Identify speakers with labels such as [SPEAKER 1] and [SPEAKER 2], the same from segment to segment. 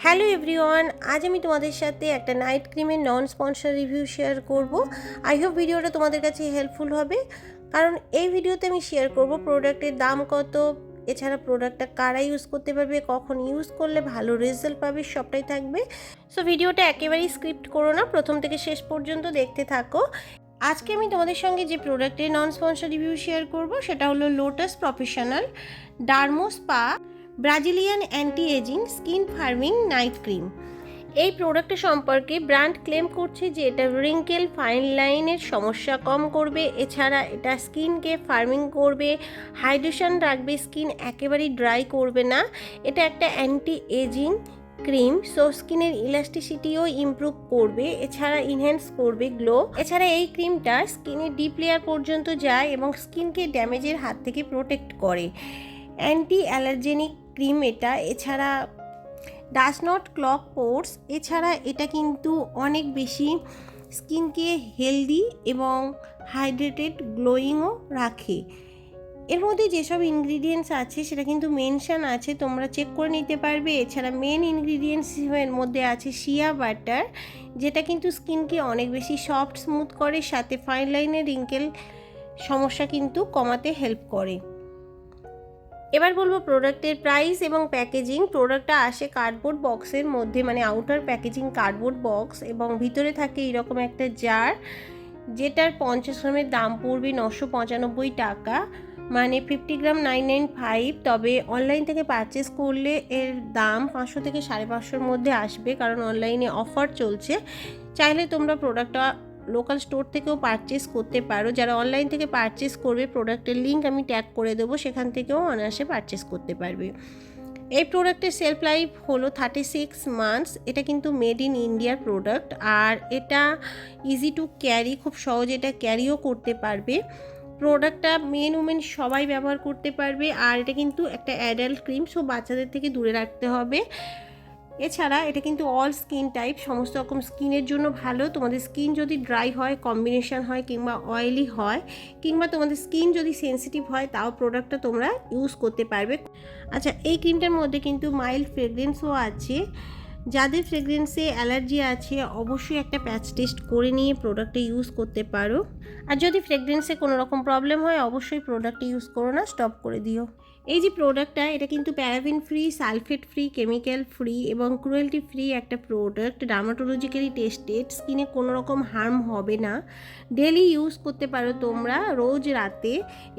[SPEAKER 1] Hello everyone, আজ আমি তোমাদের সাথে একটা নাইট ক্রিমের নন স্পন্সর রিভিউ শেয়ার করব। আই হোপ ভিডিওটা তোমাদের কাছে হেল্পফুল হবে, কারণ এই ভিডিওতে আমি শেয়ার করব প্রোডাক্টের দাম কত, এছাড়া প্রোডাক্টটা কারা ইউজ করতে পারবে, কখন ইউজ করলে ভালো রেজাল্ট পাবে, সবটাই থাকবে। সো ভিডিওটা একেবারেই স্ক্রিপ্ট করো না, প্রথম থেকে শেষ পর্যন্ত দেখতে থাকো। আজকে আমি তোমাদের সঙ্গে যে প্রোডাক্টের নন স্পন্সর রিভিউ শেয়ার করব সেটা হলো Lotus professional dermo spa Brazilian anti ageing skin firming night cream. এই প্রোডাক্টের সম্পর্কে ব্র্যান্ড ক্লেম করছে যে এটা রিঙ্কেল ফাইন লাইনের সমস্যা কম করবে, এছাড়া এটা স্কিনকে ফার্মিং করবে, হাইড্রেশন রাখবে, স্কিন একেবারেই ড্রাই করবে না। এটা একটা অ্যান্টি এজিং ক্রিম, সো স্কিনের ইলাস্টিসিটিও ইমপ্রুভ করবে, এছাড়া ইনহ্যান্স করবে গ্লো। এছাড়া এই ক্রিমটা স্কিনের ডিপ লেয়ার পর্যন্ত যায় এবং স্কিনকে ড্যামেজের হাত থেকে প্রোটেক্ট করে। অ্যান্টি অ্যালার্জেনিক ক্রিম এটা, এছাড়া ডাজ নট ক্লগ পোর্স, এছাড়া এটা কিন্তু অনেক বেশি স্কিনকে হেলদি এবং হাইড্রেটেড গ্লোয়িংও রাখে। এর মধ্যে যেসব ইনগ্রিডিয়েন্টস আছে সেটা কিন্তু মেনশন আছে, তোমরা চেক করে নিতে পারবে। এছাড়া মেন ইনগ্রিডিয়েন্টস এর মধ্যে আছে শিয়া বাটার, যেটা কিন্তু স্কিনকে অনেক বেশি সফট স্মুথ করে, সাথে ফাইন লাইনের রিঙ্কেল সমস্যা কিন্তু কমাতে হেল্প করে। এবার বলবো প্রোডাক্টের প্রাইস এবং প্যাকেজিং। প্রোডাক্টটা আসে কার্ডবোর্ড বক্সের মধ্যে, মানে আউটার প্যাকেজিং কার্ডবোর্ড বক্স, এবং ভিতরে থাকে এরকম একটা জার, যেটার 50 গ্রামের দাম পড়বে 995 টাকা, মানে 50 গ্রাম 995। তবে অনলাইন থেকে পারচেস করলে এর দাম 500 থেকে 550-র মধ্যে আসবে, কারণ অনলাইনে অফার চলছে। চাইলে তোমরা প্রোডাক্টটা লোকাল স্টোর থেকেও পারচেস করতে পারো। যারা অনলাইন থেকে পারচেস করবে, প্রোডাক্টের লিঙ্ক আমি ট্যাগ করে দেবো, সেখান থেকেও অনায়াসে পারচেস করতে পারবে। এই প্রোডাক্টের সেলফ লাইফ হলো 36 মান্থস। এটা কিন্তু মেড ইন ইন্ডিয়ার প্রোডাক্ট, আর এটা ইজি টু ক্যারি, খুব সহজে এটা ক্যারিও করতে পারবে। প্রোডাক্টটা মেন উমেন সবাই ব্যবহার করতে পারবে, আর এটা কিন্তু একটা অ্যাডাল্ট ক্রিম, সো বাচ্চাদের থেকে দূরে রাখতে হবে। এছাড়া এটা কিন্তু অল স্কিন টাইপ, সমস্ত রকম স্কিনের জন্য ভালো। তোমাদের স্কিন যদি ড্রাই হয়, কম্বিনেশন হয়, কিংবা অয়েলি হয়, কিংবা তোমাদের স্কিন যদি সেন্সিটিভ হয়, তাও প্রোডাক্টটা তোমরা ইউজ করতে পারবে। আচ্ছা, এই ক্রিমটার মধ্যে কিন্তু মাইল্ড ফ্রেগরেন্সও আছে। যাদের ফ্রেগরেন্সে অ্যালার্জি আছে অবশ্যই একটা প্যাচ টেস্ট করে নিয়ে প্রোডাক্টটা ইউজ করতে পারো। আর যদি ফ্রেগরেন্সে কোনো রকম প্রবলেম হয় অবশ্যই প্রোডাক্টটা ইউজ করো না, স্টপ করে দিও। এই যে প্রোডাক্টটা, এটা কিন্তু paraben free, sulphate free, chemical free এবং ক্রুয়েলটি ফ্রি একটা প্রোডাক্ট। ডার্মাটোলজিক্যালি টেস্টেড, স্কিনে কোনো রকম হার্ম হবে না। ডেলি ইউজ করতে পারো তোমরা, রোজ রাতে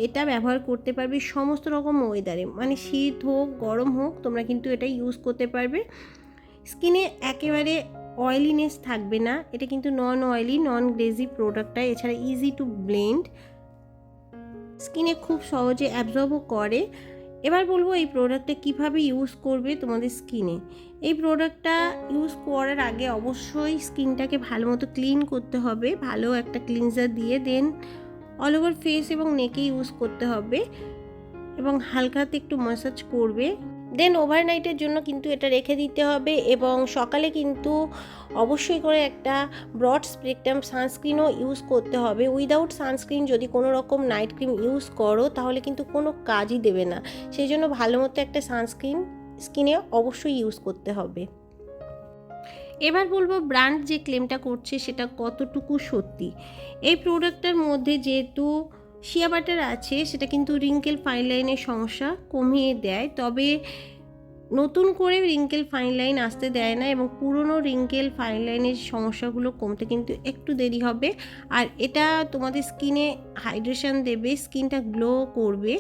[SPEAKER 1] এটা ব্যবহার করতে পারবে সমস্ত রকম ওয়েদারে, মানে শীত হোক গরম হোক তোমরা কিন্তু এটা ইউজ করতে পারবে। স্কিনে একেবারে অয়েলিনেস থাকবে না, এটা কিন্তু নন অয়েলি নন গ্লেজি প্রোডাক্টটা। এছাড়া ইজি টু ব্লেন্ড, স্কিনে খুব সহজে অ্যাবজর্বও করে। এবার বলবো এই প্রোডাক্টটা কিভাবে ইউজ করবে তোমাদের স্কিনে। এই প্রোডাক্টটা ইউজ করার আগে অবশ্যই স্কিনটাকে ভালো মতো ক্লিন করতে হবে, ভালো একটা ক্লিনজার দিয়ে, দেন অল ওভার ফেস এবং নেকে ইউজ করতে হবে, এবং হালকাতে একটু ম্যাসাজ করবে। দেন ওভারনাইটের জন্য কিন্তু এটা রেখে দিতে হবে, এবং সকালে কিন্তু অবশ্যই করে একটা ব্রড স্পেকট্রাম সানস্ক্রিনও ইউজ করতে হবে। উইদাউট সানস্ক্রিন যদি কোনো রকম নাইট ক্রিম ইউজ করো তাহলে কিন্তু কোনো কাজই দেবে না, সেই জন্য ভালো মতো একটা সানস্ক্রিন স্কিনে অবশ্যই ইউজ করতে হবে। এবার বলবো ব্র্যান্ড যে ক্লেমটা করছে সেটা কতটুকু সত্যি। এই প্রোডাক্টটার মধ্যে যেহেতু শিয়া বাটার আছে, সেটা কিন্তু রিঙ্কেল ফাইন লাইনের সমস্যা কমিয়ে দেয়, তবে নতুন করে রিঙ্কেল ফাইন লাইন আসতে দেয় না, এবং পুরনো রিঙ্কেল ফাইন লাইনের সমস্যাগুলো কমতে কিন্তু একটু দেরি হবে। আর এটা তোমাদের স্কিনে হাইড্রেশন দেবে, স্কিনটা গ্লো করবে,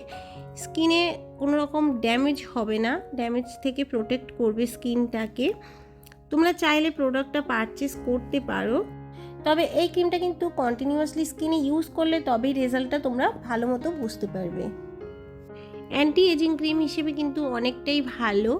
[SPEAKER 1] স্কিনে কোনো রকম ড্যামেজ হবে না, ড্যামেজ থেকে প্রোটেক্ট করবে স্কিনটাকে। তোমরা চাইলে প্রোডাক্টটা পারচেস করতে পারো, তবে এই ক্রিমটা কিন্তু কন্টিনিউয়াসলি স্কিনে ইউজ করলে তবেই রেজাল্টটা তোমরা ভালো মতো বুঝতে পারবে। অ্যান্টি এজিং ক্রিম হিসেবে কিন্তু অনেকটাই ভালো।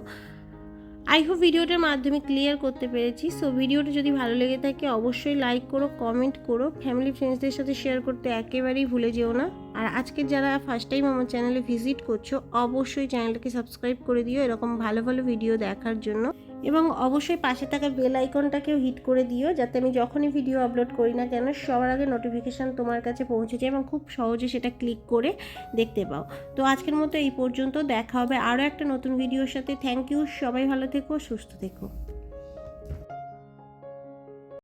[SPEAKER 1] আই হোপ ভিডিওটার মাধ্যমে ক্লিয়ার করতে পেরেছি। সো ভিডিওটা যদি ভালো লেগে থাকে অবশ্যই লাইক করো, কমেন্ট করো, ফ্যামিলি ফ্রেন্ডসদের সাথে শেয়ার করতে একেবারেই ভুলে যেও না। আর আজকে যারা ফার্স্ট টাইম আমার চ্যানেলে ভিজিট করছো অবশ্যই চ্যানেলটাকে সাবস্ক্রাইব করে দিও এরকম ভালো ভালো ভিডিও দেখার জন্য। এবং অবশ্যই পাশে থাকা বেল আইকনটাকেও হিট করে দিও, যাতে আমি যখনই ভিডিও আপলোড করি না কেন সবার আগে নোটিফিকেশান তোমার কাছে পৌঁছে যায় এবং খুব সহজে সেটা ক্লিক করে দেখতে পাও। তো আজকের মতো এই পর্যন্ত, দেখা হবে আরও একটা নতুন ভিডিওর সাথে। থ্যাংক ইউ, সবাই ভালো থেকো, সুস্থ থেকো।